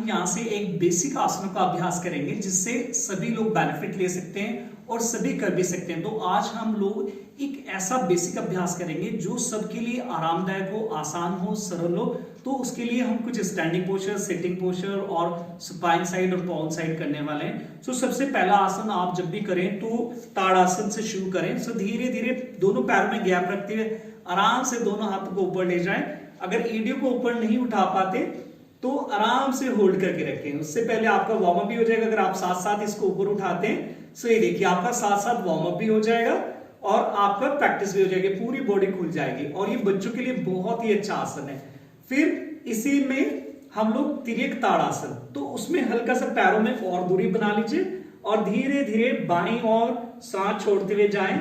हम यहाँ से एक बेसिक आसनों का अभ्यास करेंगे जिससे सभी लोग बेनिफिट ले सकते हैं और सभी कर भी सकते हैं। तो आज हम लोग एक ऐसा बेसिक अभ्यास करेंगे जो सबके लिए आरामदायक हो, आसान हो, सरल हो। तो उसके लिए हम कुछ स्टैंडिंग पोस्चर, सिटिंग पोस्चर और सुपाइन साइड और बाउल साइड करने वाले हैं। सो सबसे पहला आसन आप जब भी करें तो ताड़ासन से शुरू करें। सो धीरे धीरे दोनों पैरों में गैप रखते हुए आराम से दोनों हाथों को ऊपर ले जाएं। अगर एडियो को ऊपर नहीं उठा पाते तो आराम से होल्ड करके रखें। उससे पहले आपका वार्म अप भी हो जाएगा। अगर आप साथ साथ इसको ऊपर उठाते हैं सो ये देखिए आपका साथ साथ वार्म अप भी हो जाएगा और आपका प्रैक्टिस भी हो जाएगी, पूरी बॉडी खुल जाएगी और ये बच्चों के लिए बहुत ही अच्छा आसन है। फिर इसी में हम लोग तिर्यक ताड़ासन, तो उसमें हल्का सा पैरों में और दूरी बना लीजिए और धीरे धीरे बाईं ओर सांस छोड़ते हुए जाएं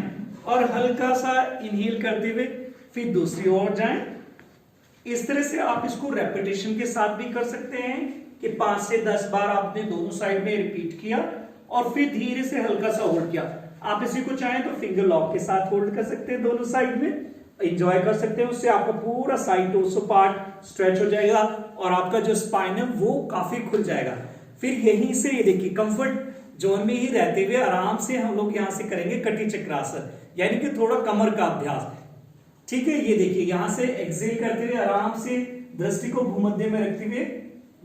और हल्का सा इनहेल करते हुए फिर दूसरी ओर जाएं। इस तरह से आप इसको रेपिटेशन के साथ भी कर सकते हैं कि 5 से 10 बार आपने दोनों साइड में रिपीट किया और फिर धीरे से हल्का सा होल्ड किया। आप इसी को चाहें तो फिंगर लॉक के साथ होल्ड कर सकते हैं, दोनों साइड में एंजॉय कर सकते हैं। उससे आपका पूरा साइड टोर्सो पार्ट स्ट्रेच हो जाएगा और आपका जो स्पाइन है वो काफी खुल जाएगा। फिर यहीं से ये देखिए कंफर्ट जोन में ही रहते हुए आराम से हम लोग यहां से करेंगे कटी चक्रासन, यानी कि थोड़ा कमर का अभ्यास। ठीक है, ये देखिए यहां से एक्सेल करते हुए आराम से दृष्टि को भूमध्य में रखते हुए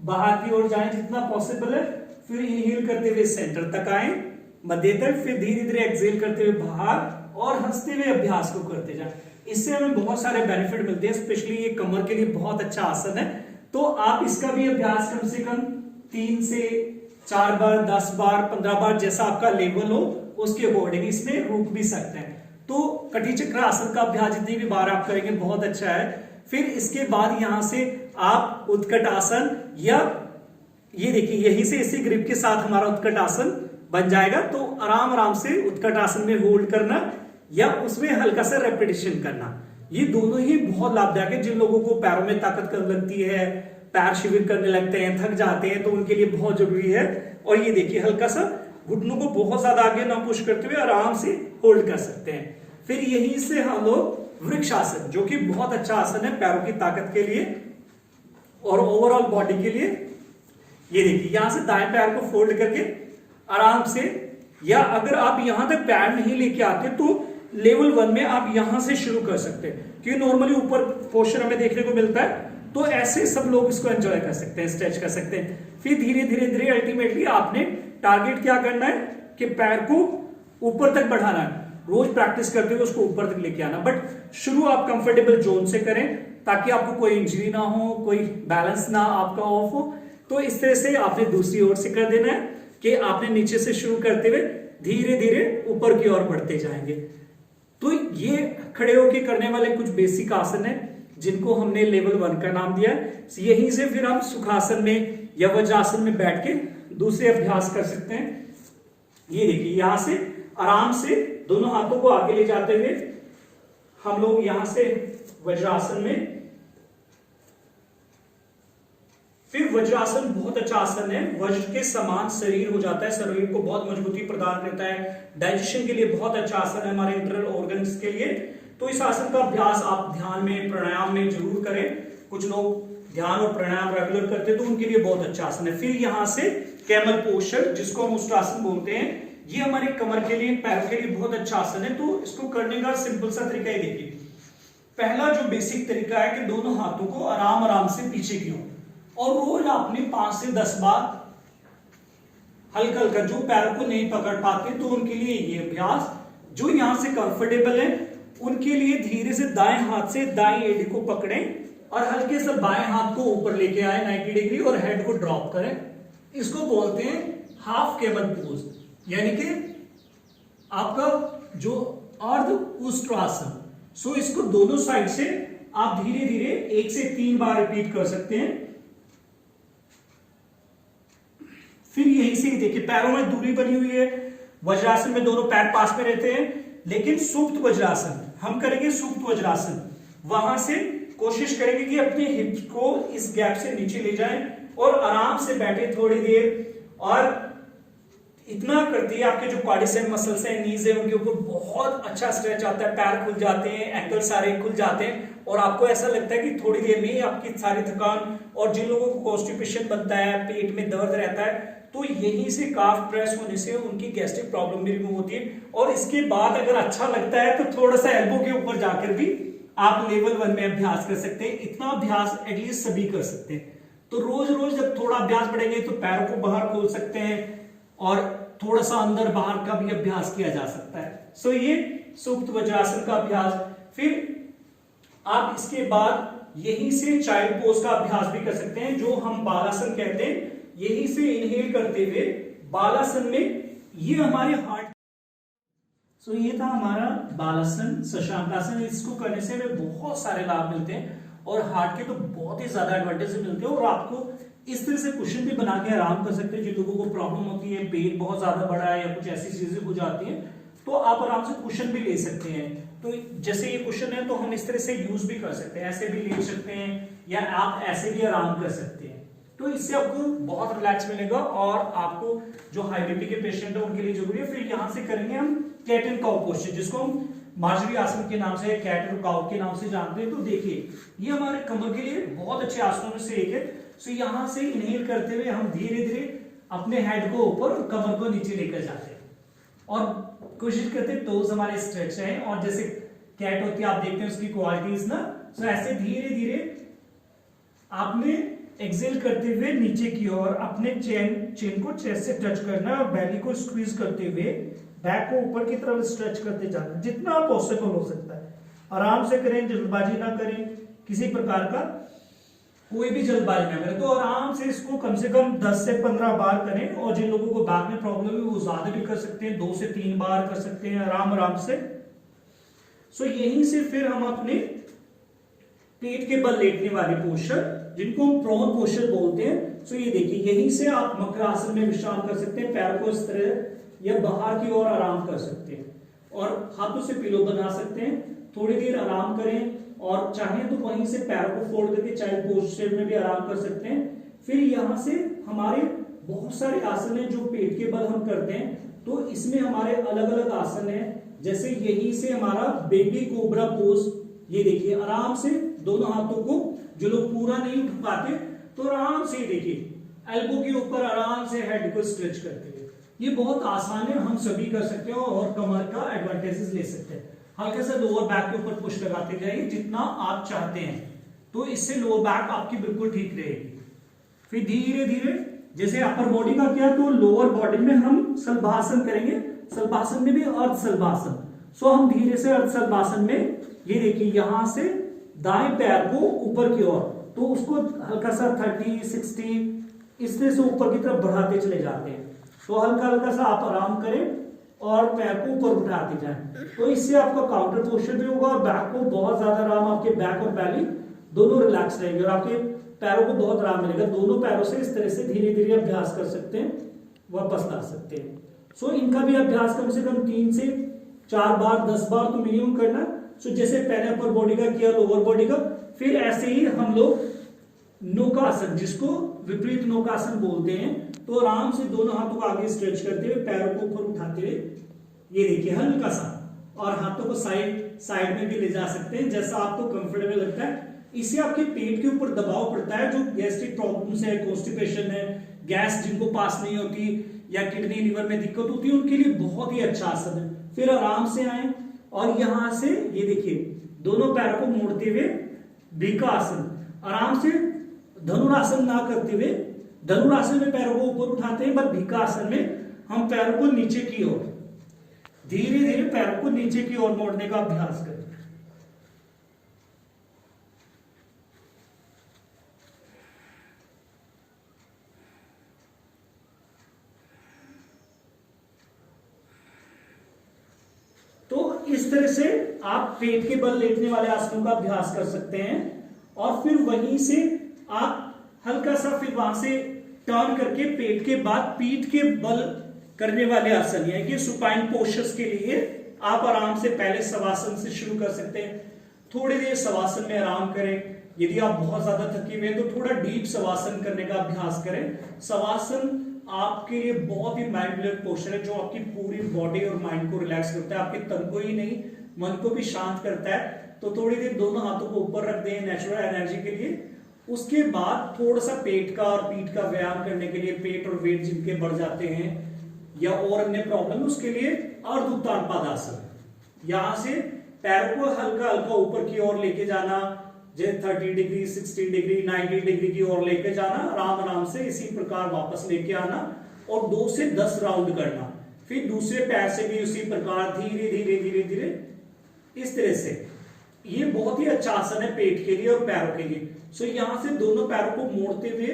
बाहर की ओर जाएं जितना पॉसिबल है। फिर इनहेल करते हुए सेंटर तक आए, मध्य तक, फिर धीरे धीरे एक्सेल करते हुए बाहर और हंसते हुए अभ्यास को करते जाएं। इससे हमें बहुत सारे बेनिफिट मिलते हैं, स्पेशली ये कमर के लिए बहुत अच्छा आसन है। तो आप इसका भी अभ्यास कम से कम 3 से 4 बार, 10 बार, 15 बार जैसा आपका लेवल हो उसके अकॉर्डिंग इसमें रुक भी सकते हैं। तो कटी चक्र आसन का अभ्यास जितनी भी बार आप करेंगे बहुत अच्छा है। फिर इसके बाद यहां से आप उत्कट आसन, या ये देखिए यहीं से इसी ग्रिप के साथ हमारा उत्कट आसन बन जाएगा। तो आराम आराम से उत्कट आसन में होल्ड करना या उसमें हल्का सा रेपिटेशन करना, ये दोनों ही बहुत लाभदायक है। जिन लोगों को पैरों में ताकत कम लगती है, पैर शिविर करने लगते हैं, थक जाते हैं, तो उनके लिए बहुत जरूरी है। और ये देखिए हल्का सा घुटनों को बहुत ज्यादा आगे ना पुश करते हुए आराम से होल्ड कर सकते हैं। फिर यहीं से हम लोग वृक्षासन, जो कि बहुत अच्छा आसन है पैरों की ताकत के लिए और ओवरऑल बॉडी के लिए। ये देखिए यहां से दाएं पैर को फोल्ड करके आराम से, या अगर आप यहां तक पैर नहीं लेके आते तो लेवल 1 में आप यहां से शुरू कर सकते हैं, क्योंकि नॉर्मली ऊपर पोस्चर हमें देखने को मिलता है। तो ऐसे सब लोग इसको एंजॉय कर सकते हैं, स्ट्रेच कर सकते हैं। फिर धीरे धीरे धीरे अल्टीमेटली आपने टारगेट क्या करना है कि पैर को ऊपर तक बढ़ाना है, रोज प्रैक्टिस करते हुए उसको ऊपर तक लेके आना। बट शुरू आप कंफर्टेबल जोन से करें ताकि आपको कोई इंजरी ना हो, कोई बैलेंस ना आपका ऑफ हो। तो इस तरह से आपने दूसरी ओर से कर देना है कि आपने नीचे से शुरू करते हुए धीरे धीरे ऊपर की ओर बढ़ते जाएंगे। तो ये खड़े होकर करने वाले कुछ बेसिक आसन है जिनको हमने लेवल 1 का नाम दिया है। यहीं से फिर हम सुखासन में या वज्रासन में बैठ के दूसरे अभ्यास कर सकते हैं। ये देखिए यहां से आराम से दोनों हाथों को आगे ले जाते हुए हम लोग यहां से वज्रासन में। फिर वज्रासन बहुत अच्छा आसन है, वज्र के समान शरीर हो जाता है, शरीर को बहुत मजबूती प्रदान करता है, डाइजेशन के लिए बहुत अच्छा आसन है हमारे इंटरनल ऑर्गन्स के लिए। तो इस आसन का अभ्यास आप ध्यान में, प्राणायाम में जरूर करें। कुछ लोग ध्यान और प्राणायाम रेगुलर करते हैं तो उनके लिए बहुत अच्छा आसन है। फिर यहां से कैमल पोस्चर, जिसको हम उष्ट्रासन बोलते हैं, ये हमारे कमर के लिए, पैरों के लिए बहुत अच्छा आसन है। तो इसको करने का सिंपल सा तरीका ही देखिए। पहला जो बेसिक तरीका है कि दोनों हाथों को आराम आराम से पीछे की ओर, और रोज आपने 5 से 10 बार हल्का हल्का, जो पैरों को नहीं पकड़ पाते तो उनके लिए ये अभ्यास, जो यहां से कंफर्टेबल है उनके लिए धीरे से दाएं हाथ से दाएं एड़ी को पकड़ें और हल्के से बाएं हाथ को ऊपर लेके आए 90 डिग्री और हेड को ड्रॉप करें। इसको बोलते हैं हाफ कैमल पोज, यानी कि आपका जो अर्ध उष्ट्रासन। सो इसको दोनों साइड से आप धीरे धीरे 1 से 3 बार रिपीट कर सकते हैं। फिर यहीं से देखिए पैरों में दूरी बनी हुई है। वज्रासन में दोनों पैर पास में रहते हैं, लेकिन सुप्त वज्रासन हम करेंगे। सुप्त वज्रासन वहां से कोशिश करेंगे कि अपने हिप्स को इस गैप से नीचे ले जाएं और आराम से बैठे थोड़ी देर और इतना करती है आपके जो क्वाड्रिसेप मसल्स हैं, नीज है, उनके ऊपर बहुत अच्छा स्ट्रेच आता है, पैर खुल जाते हैं, एंकल सारे खुल जाते हैं और आपको ऐसा लगता है कि थोड़ी देर में ही आपकी सारी थकान, और जिन लोगों को कॉन्स्टिपेशन बनता है, पेट में दर्द रहता है, तो यहीं से काफ प्रेस होने से उनकी गैस्ट्रिक प्रॉब्लम भी रिमूव होती है। और इसके बाद अगर अच्छा लगता है तो थोड़ा सा एल्बो के ऊपर जाकर भी आप लेवल 1 में अभ्यास कर सकते हैं। इतना अभ्यास एटलीस्ट सभी कर सकते हैं। तो रोज रोज जब थोड़ा अभ्यास बढ़ेंगे तो पैरों को बाहर खोल सकते हैं और थोड़ा सा अंदर बाहर का भी अभ्यास किया जा सकता है। सो ये सुप्त वज्रासन का अभ्यास। फिर आप इसके बाद यहीं से चाइल्ड पोज का अभ्यास भी कर सकते हैं, जो हम बालासन कहते हैं। यहीं से इनहेल करते हुए बालासन में ये हमारे हार्ट। सो ये था हमारा बालासन, शशांकासन। इसको करने से हमें बहुत सारे लाभ मिलते हैं और हार्ट के तो बहुत ही ज्यादा एडवांटेज मिलते हैं। और आपको इस तरह से कुशन भी बना के आराम कर सकते हैं। जिन लोगों को प्रॉब्लम होती है, पेट बहुत ज्यादा बड़ा है या कुछ ऐसी चीजें हो जाती हैं, तो आप आराम से कुशन भी ले सकते हैं। तो जैसे ये कुशन है तो हम इस तरह से यूज भी कर सकते हैं, ऐसे भी ले सकते हैं या आप ऐसे भी आराम कर सकते हैं। तो इससे आपको बहुत रिलैक्स मिलेगा और आपको जो हाई बीपी के पेशेंट है उनके लिए जरूरी है। फिर यहां से करेंगे हम कैट एंड काउ पोस्चर, जिसको हम मार्जरी आसन के नाम से, कैट और काउ के नाम से जानते हैं। तो देखिए ये हमारे कमर के लिए बहुत अच्छे आसनों में से एक है। सो यहां से इनहेल करते हुए हम धीरे धीरे अपने हेड को ऊपर और कमर को नीचे लेकर जाते हैं और कोशिश करते हैं टोज हमारे स्ट्रेच है। और जैसे कैट होती है आप देखते हैं उसकी क्वालिटीज ना, सो ऐसे धीरे धीरे आपने एक्सेल करते हुए नीचे की ओर अपने चेन को चेस्ट से टच करना है और बेली को स्क्वीज करते हुए बैक को ऊपर की तरफ स्ट्रेच करते जाना, जितना पॉसिबल हो सकता है। आराम से करें, जल्दबाजी ना करें, किसी प्रकार का कोई भी जल्दबाजी ना करें। तो आराम से इसको कम से कम 10 से 15 बार करें। और जिन लोगों को बैक में प्रॉब्लम है वो ज्यादा भी कर सकते हैं, 2 से 3 बार कर सकते हैं आराम आराम से। सो यहीं से फिर हम अपने पेट के बल लेटने वाले पोस्चर, जिनको हम प्रोन पोस्चर बोलते हैं। सो ये देखिए यहीं से आप मकरासन में विश्राम कर सकते हैं, पैर को इस तरह या बाहर की ओर आराम कर सकते हैं और हाथों से पिलो बना सकते हैं। थोड़ी देर आराम करें और चाहें तो वहीं से पैरों को फोल्ड करके चाइल्ड पोस्चर में भी आराम कर सकते हैं। फिर यहां से हमारे बहुत सारे आसन हैं जो पेट के बल हम करते हैं। तो इसमें हमारे अलग अलग आसन हैं, जैसे यहीं से हमारा बेबी कोबरा पोज। ये देखिए आराम से दोनों हाथों को, जो लोग पूरा नहीं उठ पाते तो आराम से देखिए एल्बो के ऊपर आराम से हेड को स्ट्रेच करते हुए। ये बहुत आसान है, हम सभी कर सकते हैं और कमर का एडवांटेजेस ले सकते हैं। हल्के से लोअर बैक के ऊपर पुश लगाते जाइए जितना आप चाहते हैं, तो इससे लोअर बैक आपकी बिल्कुल ठीक रहेगी। फिर धीरे धीरे जैसे अपर बॉडी का किया तो लोअर बॉडी में हम सल्भासन करेंगे। सल्भासन में भी अर्ध सल्भासन। सो हम धीरे से अर्ध सल्भासन में ये देखिए यहां से दाएं पैर को ऊपर की ओर, तो उसको हल्का सा 30, 60 इस तरह से ऊपर की तरफ बढ़ाते चले जाते हैं। तो हल्का हल्का सा आप आराम करें और पैर को ऊपर उठाते जाएं। तो इससे आपका काउंटर पोस्चर भी होगा और बैक को बहुत ज्यादा आराम, आपके बैक और बैली दोनों रिलैक्स रहेंगे और आपके पैरों को बहुत आराम मिलेगा। दोनों पैरों से इस तरह से धीरे धीरे अभ्यास कर सकते हैं, वापस ला सकते हैं। सो इनका भी अभ्यास कम से कम 3 से 4 बार, 10 बार तो मिनिमम करना। सो जैसे पहले अपर बॉडी का किया, लोअर बॉडी का, फिर ऐसे ही हम लोग नौकासन, जिसको विपरीत नौकासन बोलते हैं, तो आराम से दोनों हाथों को आगे स्ट्रेच करते हुए पैरों को ऊपर उठाते हुए ये देखिए हल्का सा, और हाथों को साइड में भी ले जा सकते हैं जैसा आपको कंफर्टेबल लगता है। इससे आपके पेट के ऊपर दबाव पड़ता है। जो गैस्ट्रिक प्रॉब्लम्स है, कॉन्स्टिपेशन है, गैस जिनको पास नहीं होती या किडनी लिवर में दिक्कत होती है, उनके लिए बहुत ही अच्छा आसन है। फिर आराम से आए और यहां से ये देखिए दोनों पैरों को मोड़ते हुए भीकासन, आराम से धनुरासन ना करते हुए, धनुरासन में पैरों को ऊपर उठाते हैं, पर भीकासन में हम पैरों को नीचे की ओर, धीरे धीरे पैरों को नीचे की ओर मोड़ने का अभ्यास करें। तो इस तरह से आप पेट के बल लेटने वाले आसनों का अभ्यास कर सकते हैं और फिर वहीं से आप हल्का सा फिर वहां से टर्न करके पेट के बाद पीठ के बल करने वाले आसन, यानी कि सुपाइन पोस्चर्स के लिए आप आराम से पहले शवासन से शुरू कर सकते हैं। थोड़ी देर शवासन में आराम करें। यदि आप बहुत ज्यादा थके हुए हैं तो थोड़ा डीप शवासन करने का अभ्यास करें। शवासन आपके लिए बहुत ही माइंड ब्लोइंग पोस्चर है, जो आपकी पूरी बॉडी और माइंड को रिलैक्स करता है, आपके तन को ही नहीं मन को भी शांत करता है। तो थोड़ी देर दोनों हाथों को ऊपर रख दें नेचुरल एनर्जी के लिए। उसके बाद थोड़ा सा पेट का और पीठ का व्यायाम करने के लिए, पेट और वेट जिनके बढ़ जाते हैं या और अन्य प्रॉब्लम, उसके लिए अर्ध उत्तान पादासन। यहां से पैरों को हल्का हल्का ऊपर की ओर लेके जाना, जैसे 30 डिग्री, 60 डिग्री, 90 डिग्री की ओर लेके जाना, आराम आराम से इसी प्रकार वापस लेके आना और 2 से 10 राउंड करना। फिर दूसरे पैर से भी उसी प्रकार धीरे धीरे धीरे धीरे इस तरह से। ये बहुत ही अच्छा आसन है पेट के लिए और पैरों के लिए। सो यहां से दोनों पैरों को मोड़ते हुए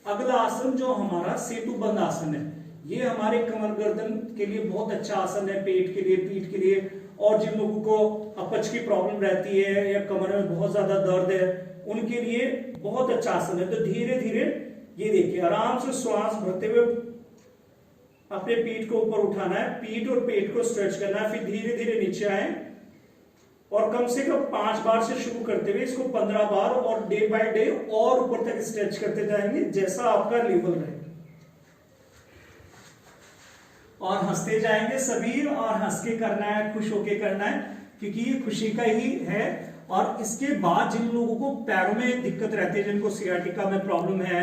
अगला आसन जो हमारा सेतु बंद आसन है, ये हमारे कमर गर्दन के लिए बहुत अच्छा आसन है, पेट के लिए, पीठ के लिए। और जिन लोगों को अपच की प्रॉब्लम रहती है या कमर में बहुत ज्यादा दर्द है, उनके लिए बहुत अच्छा आसन है। तो धीरे धीरे ये देखिए, आराम से श्वास भरते हुए अपने पीठ को ऊपर उठाना है, पीठ और पेट को स्ट्रेच करना है, फिर धीरे धीरे नीचे आए और कम से कम 5 बार से शुरू करते हुए इसको 15 बार और डे बाय डे और ऊपर तक स्ट्रेच करते जाएंगे, जैसा आपका लेवल रहे। और हंसते जाएंगे सभी, और हंस के करना है, खुश होके करना है, क्योंकि ये खुशी का ही है। और इसके बाद जिन लोगों को पैरों में दिक्कत रहती है, जिनको सियाटिका में प्रॉब्लम है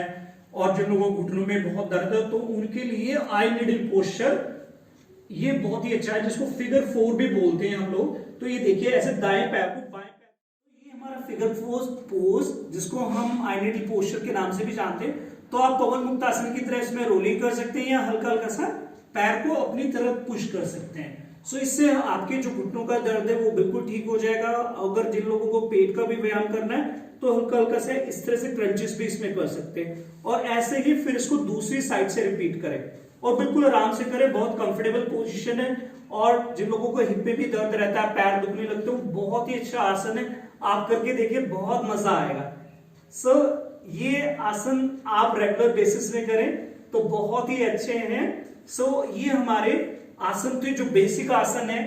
और जिन लोगों को घुटनों में बहुत दर्द है, तो उनके लिए आई निडल पोस्चर ये बहुत ही अच्छा है, जिसको फिगर 4 भी बोलते हैं हम लोग। तो ये देखिए, ऐसे दाएं पैर को बाएं पैर, तो ये हमारा फिगर 4 पोज, जिसको हम आई निडल पोस्चर के नाम से भी जानते हैं। तो आप पवन मुक्त आसन की तरह इसमें रोलिंग कर सकते हैं या हल्का हल्का सा पैर को अपनी तरफ पुश कर सकते हैं। सो इससे आपके जो घुटनों का दर्द है वो बिल्कुल ठीक हो जाएगा। अगर जिन लोगों को पेट का भी व्यायाम करना है तो हल्का हल्का से इस तरह से क्रंचेस भी इसमें कर सकते हैं। और ऐसे ही फिर इसको दूसरी साइड से रिपीट करें और बिल्कुल आराम से करें। बहुत कंफर्टेबल पोजीशन है। और जिन लोगों को हिप में भी दर्द रहता है, पैर दुखने लगते हैं, बहुत ही अच्छा आसन है। आप करके देखिए, बहुत मजा आएगा। सो ये आसन आप रेगुलर बेसिस में करें तो बहुत ही अच्छे हैं। सो ये हमारे आसन थे जो बेसिक आसन है,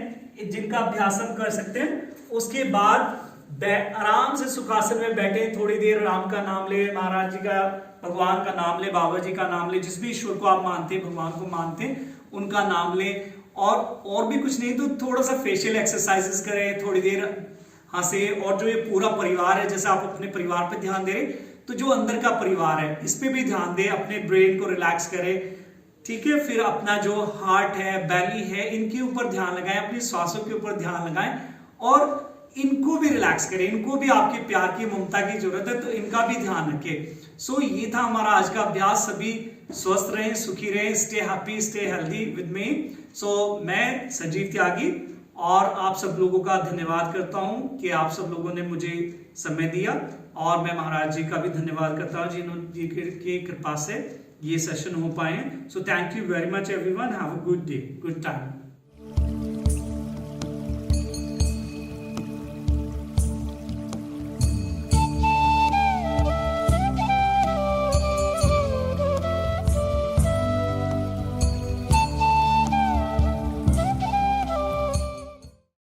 जिनका अभ्यास हम कर सकते हैं। उसके बाद आराम से सुखासन में बैठे, थोड़ी देर राम का नाम ले, महाराज जी का, भगवान का नाम ले, बाबा जी का नाम ले, जिस भी ईश्वर को आप मानते हैं, भगवान को मानते हैं, उनका नाम ले। और भी कुछ नहीं तो थोड़ा सा फेशियल एक्सरसाइजेस करें, थोड़ी देर हंसे। और जो ये पूरा परिवार है, जैसे आप अपने परिवार पे ध्यान दे रहे, तो जो अंदर का परिवार है इस पे भी ध्यान दें, अपने ब्रेन को रिलैक्स करें, ठीक है। फिर अपना जो हार्ट है, बेली है, इनके ऊपर ध्यान लगाएं, अपनी श्वासों के ऊपर ध्यान लगाएं और इनको भी रिलैक्स करें। इनको भी आपके प्यार की, ममता की जरूरत है, तो इनका भी ध्यान रखें। सो ये था हमारा आज का अभ्यास। सभी स्वस्थ रहें, सुखी रहें, stay happy, stay healthy with me. So मैं संजीव त्यागी और आप सब लोगों का धन्यवाद करता हूं कि आप सब लोगों ने मुझे समय दिया। और मैं महाराज जी का भी धन्यवाद करता हूं जिनकी कृपा से ये सेशन हो पाए। So thank you very much everyone, have a good day, good time.